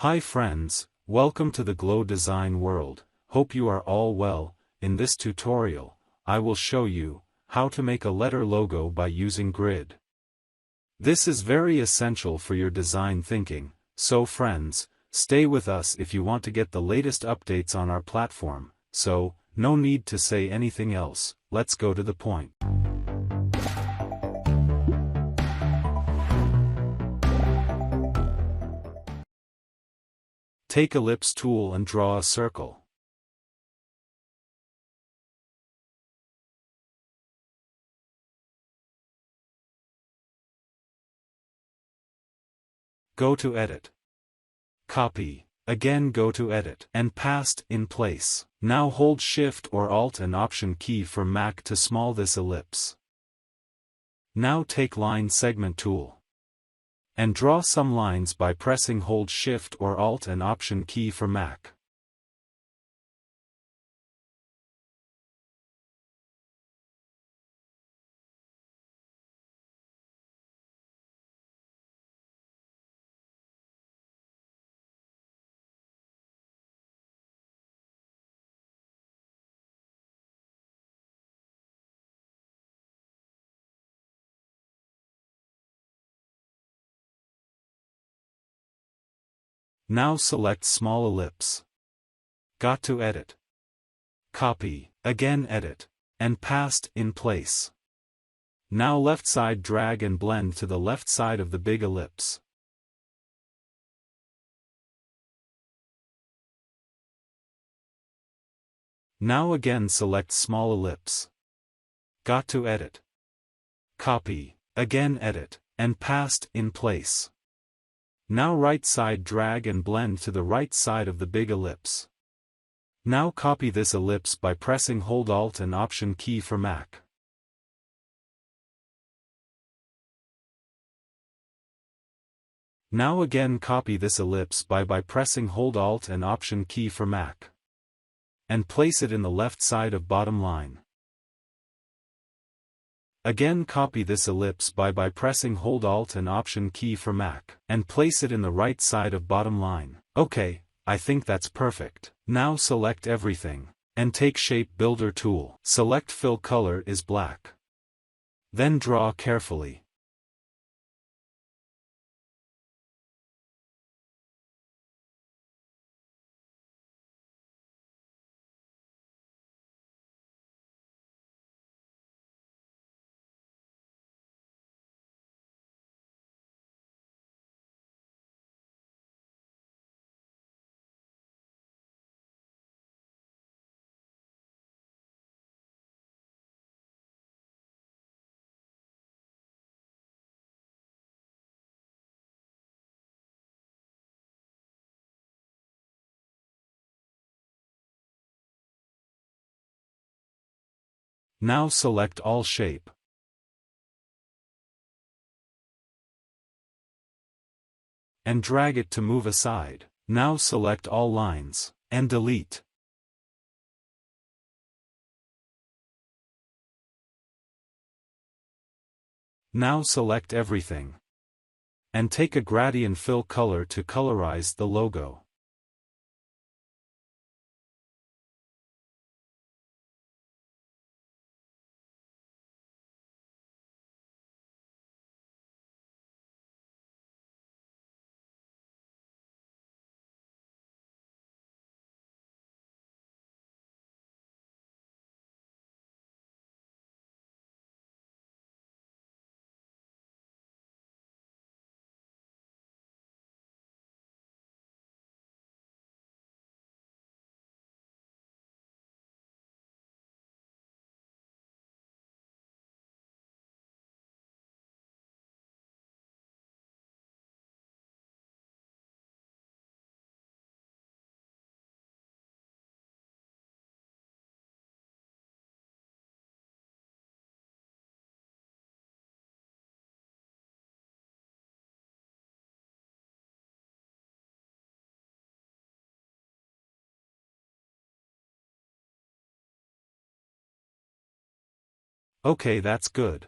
Hi friends, welcome to the Glow Design world. Hope you are all well. In this tutorial, I will show you how to make a letter logo by using grid. This is very essential for your design thinking, so friends, stay with us if you want to get the latest updates on our platform. So, no need to say anything else, let's go to the point. Take ellipse tool and draw a circle. Go to Edit. Copy. Again go to Edit and Paste in place. Now hold Shift or Alt and Option key for Mac to small this ellipse. Now take Line Segment tool and draw some lines by pressing hold Shift or Alt and Option key for Mac. Now select small ellipse. Got to Edit. Copy, again Edit, and Paste in place. Now left side drag and blend to the left side of the big ellipse. Now again select small ellipse. Got to Edit. Copy, again Edit, and Paste in place. Now right side drag and blend to the right side of the big ellipse. Now copy this ellipse by pressing hold Alt and Option key for Mac. Now again copy this ellipse by pressing hold Alt and Option key for Mac. And place it in the left side of bottom line. Again copy this ellipse by pressing hold Alt and Option key for Mac, and place it in the right side of bottom line. Okay, I think that's perfect. Now select everything, and take Shape Builder tool. Select Fill Color is black. Then draw carefully. Now select all shape. And drag it to move aside. Now select all lines, and delete. Now select everything. And take a gradient fill color to colorize the logo. Okay, that's good.